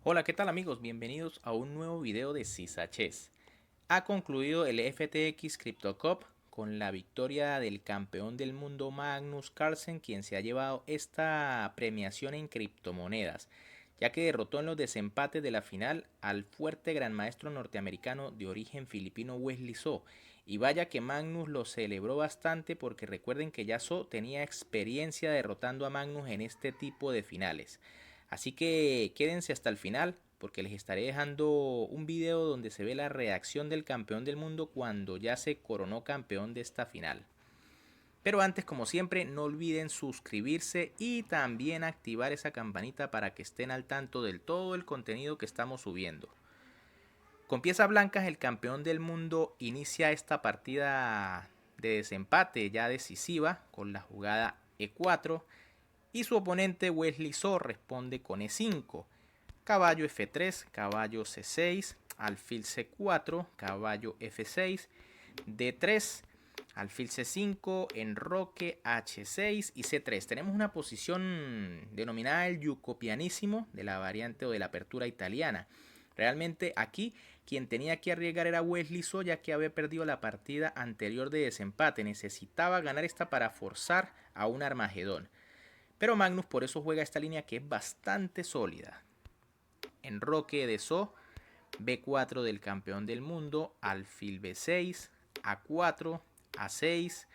Hola, ¿qué tal amigos? Bienvenidos a un nuevo video de Sisa Chess. Ha concluido el FTX Crypto Cup con la victoria del campeón del mundo Magnus Carlsen, quien se ha llevado esta premiación en criptomonedas, ya que derrotó en los desempates de la final al fuerte gran maestro norteamericano de origen filipino Wesley So. Y vaya que Magnus lo celebró bastante porque recuerden que ya So tenía experiencia derrotando a Magnus en este tipo de finales. Así que quédense hasta el final porque les estaré dejando un video donde se ve la reacción del campeón del mundo cuando ya se coronó campeón de esta final. Pero antes, como siempre, no olviden suscribirse y también activar esa campanita para que estén al tanto de todo el contenido que estamos subiendo. Con piezas blancas, el campeón del mundo inicia esta partida de desempate ya decisiva con la jugada E4 y su oponente Wesley So responde con E5. Caballo F3, caballo C6, alfil C4, caballo F6, D3, alfil C5, enroque H6 y C3. Tenemos una posición denominada el yuco pianissimo de la variante o de la apertura italiana. Realmente aquí quien tenía que arriesgar era Wesley So, ya que había perdido la partida anterior de desempate. Necesitaba ganar esta para forzar a un Armagedón. Pero Magnus por eso juega esta línea que es bastante sólida. Enroque de So, B4 del campeón del mundo, alfil B6, A4, A6,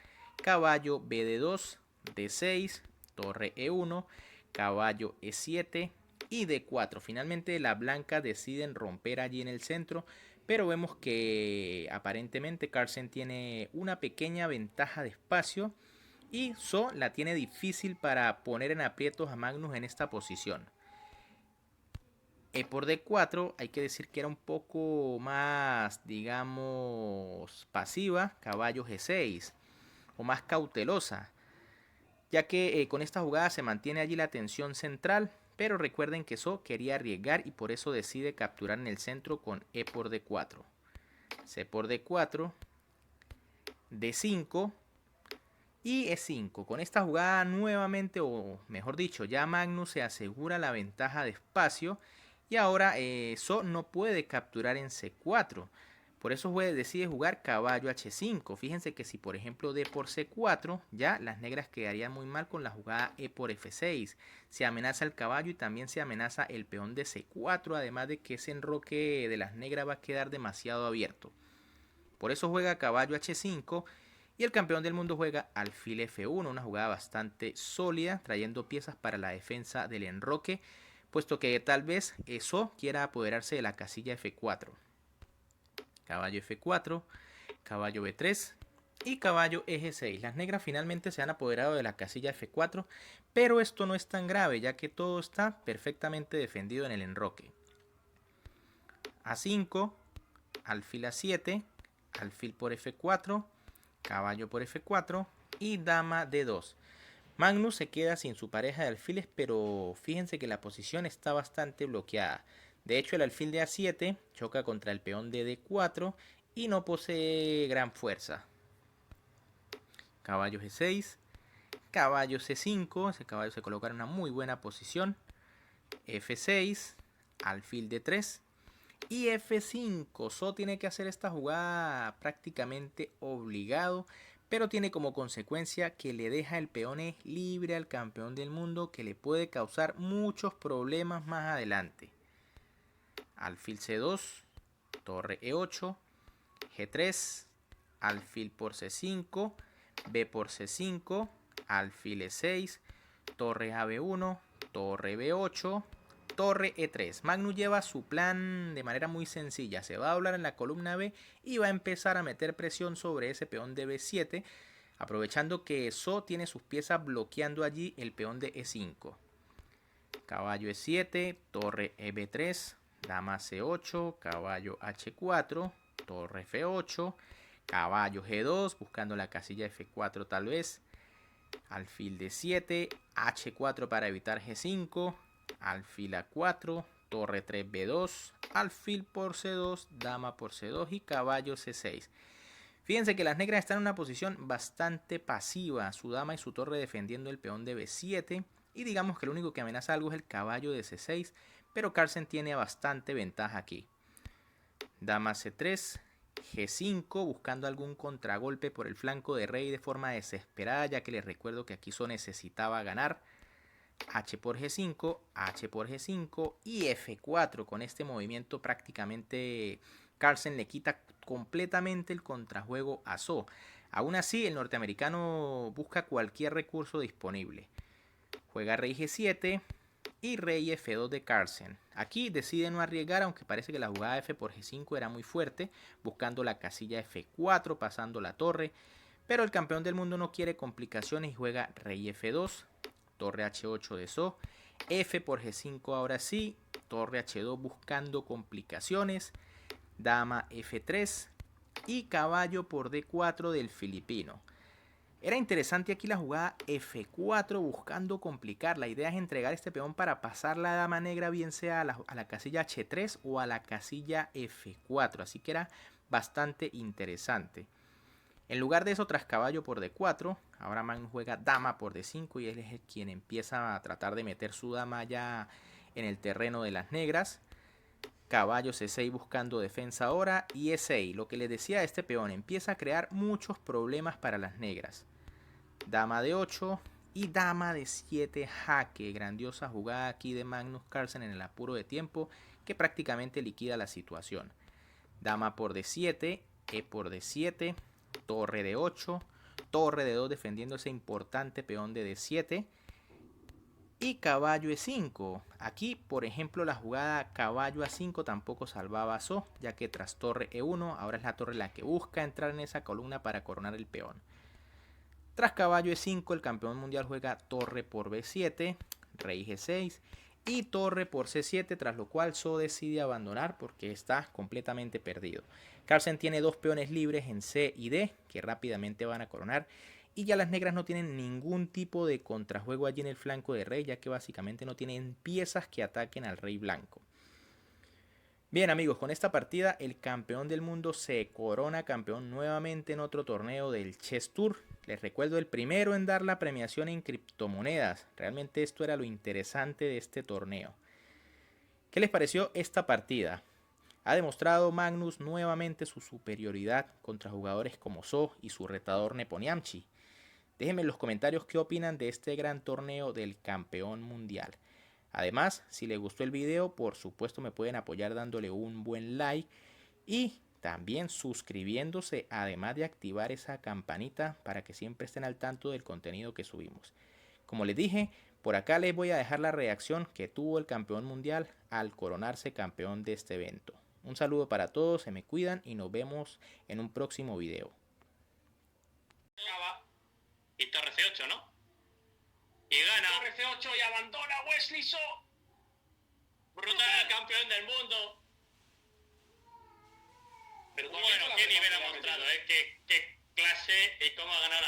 caballo BD2, D6, torre E1, caballo E7 y D4. Finalmente las blancas deciden romper allí en el centro, pero vemos que aparentemente Carlsen tiene una pequeña ventaja de espacio y So la tiene difícil para poner en aprietos a Magnus en esta posición. Por D4 hay que decir que era un poco más, digamos, pasiva, caballo G6, o más cautelosa, ya que con esta jugada se mantiene allí la tensión central, pero recuerden que So quería arriesgar y por eso decide capturar en el centro con E por D4. C por D4, D5 y E5. Con esta jugada nuevamente, o mejor dicho, ya Magnus se asegura la ventaja de espacio y ahora So no puede capturar en C4. Por eso decide jugar caballo H5. Fíjense que si por ejemplo D por C4, ya las negras quedarían muy mal con la jugada E por F6. Se amenaza el caballo y también se amenaza el peón de C4, además de que ese enroque de las negras va a quedar demasiado abierto. Por eso juega caballo H5 y el campeón del mundo juega alfil F1, una jugada bastante sólida, trayendo piezas para la defensa del enroque, puesto que tal vez eso quiera apoderarse de la casilla F4. Caballo F4, caballo B3 y caballo G6. Las negras finalmente se han apoderado de la casilla F4, pero esto no es tan grave, ya que todo está perfectamente defendido en el enroque. A5, alfil A7, alfil por F4, caballo por F4 y dama D2. Magnus se queda sin su pareja de alfiles, pero fíjense que la posición está bastante bloqueada. De hecho, el alfil de A7 choca contra el peón de D4 y no posee gran fuerza. Caballo G6, caballo C5, ese caballo se coloca en una muy buena posición. F6, alfil D3 y F5. So tiene que hacer esta jugada prácticamente obligado, pero tiene como consecuencia que le deja el peón libre al campeón del mundo, que le puede causar muchos problemas más adelante. Alfil C2, torre E8, G3, alfil por C5, B por C5, alfil E6, torre a B1, torre B8, torre E3. Magnus lleva su plan de manera muy sencilla. Se va a doblar en la columna B y va a empezar a meter presión sobre ese peón de B7, aprovechando que So tiene sus piezas bloqueando allí el peón de E5. Caballo E7, torre EB3, dama C8, caballo H4, torre F8, caballo G2, buscando la casilla F4 tal vez, alfil D7, H4 para evitar G5, alfil A4, torre 3B2, alfil por C2, dama por C2 y caballo C6. Fíjense que las negras están en una posición bastante pasiva, su dama y su torre defendiendo el peón de B7 y digamos que lo único que amenaza algo es el caballo de C6, pero Carlsen tiene bastante ventaja aquí. Dama C3, G5, buscando algún contragolpe por el flanco de rey de forma desesperada, ya que les recuerdo que aquí So necesitaba ganar. H por G5, H por G5 y F4. Con este movimiento prácticamente Carlsen le quita completamente el contrajuego a So. Aún así, el norteamericano busca cualquier recurso disponible. Juega rey G7 y rey F2 de Carlsen. Aquí decide no arriesgar, aunque parece que la jugada F por G5 era muy fuerte, buscando la casilla F4, pasando la torre. Pero el campeón del mundo no quiere complicaciones y juega rey F2, torre H8 de So, F por G5 ahora sí, torre H2 buscando complicaciones, dama F3 y caballo por D4 del filipino. Era interesante aquí la jugada F4 buscando complicar. La idea es entregar este peón para pasar la dama negra, bien sea a la casilla H3 o a la casilla F4. Así que era bastante interesante. En lugar de eso, tras caballo por D4, ahora Magnus juega dama por D5 y él es quien empieza a tratar de meter su dama ya en el terreno de las negras. Caballo C6 buscando defensa ahora y E6. Lo que les decía, este peón empieza a crear muchos problemas para las negras. Dama D8 y dama D7 jaque. Grandiosa jugada aquí de Magnus Carlsen en el apuro de tiempo que prácticamente liquida la situación. Dama por D7, E por D7, torre D8, torre D2 defendiendo ese importante peón de D7 y caballo E5. Aquí, por ejemplo, la jugada caballo A5 tampoco salvaba a So, ya que tras torre E1, ahora es la torre la que busca entrar en esa columna para coronar el peón. Tras caballo E5, el campeón mundial juega torre por B7, rey G6 y torre por C7, tras lo cual So decide abandonar porque está completamente perdido. Carlsen tiene dos peones libres en C y D que rápidamente van a coronar y ya las negras no tienen ningún tipo de contrajuego allí en el flanco de rey, ya que básicamente no tienen piezas que ataquen al rey blanco. Bien amigos, con esta partida el campeón del mundo se corona campeón nuevamente en otro torneo del Chess Tour. Les recuerdo, el primero en dar la premiación en criptomonedas. Realmente esto era lo interesante de este torneo. ¿Qué les pareció esta partida? Ha demostrado Magnus nuevamente su superioridad contra jugadores como So y su retador Nepomniachtchi. Déjenme en los comentarios qué opinan de este gran torneo del campeón mundial. Además, si les gustó el video, por supuesto me pueden apoyar dándole un buen like y también suscribiéndose, además de activar esa campanita para que siempre estén al tanto del contenido que subimos. Como les dije, por acá les voy a dejar la reacción que tuvo el campeón mundial al coronarse campeón de este evento. Un saludo para todos, se me cuidan y nos vemos en un próximo video. Y torre C8, ¿no? Y gana. Torre C8 y abandona Wesley So. Brutal, campeón del mundo. Pero bueno, qué nivel ha mostrado, ¿eh? Qué clase y cómo ha ganado.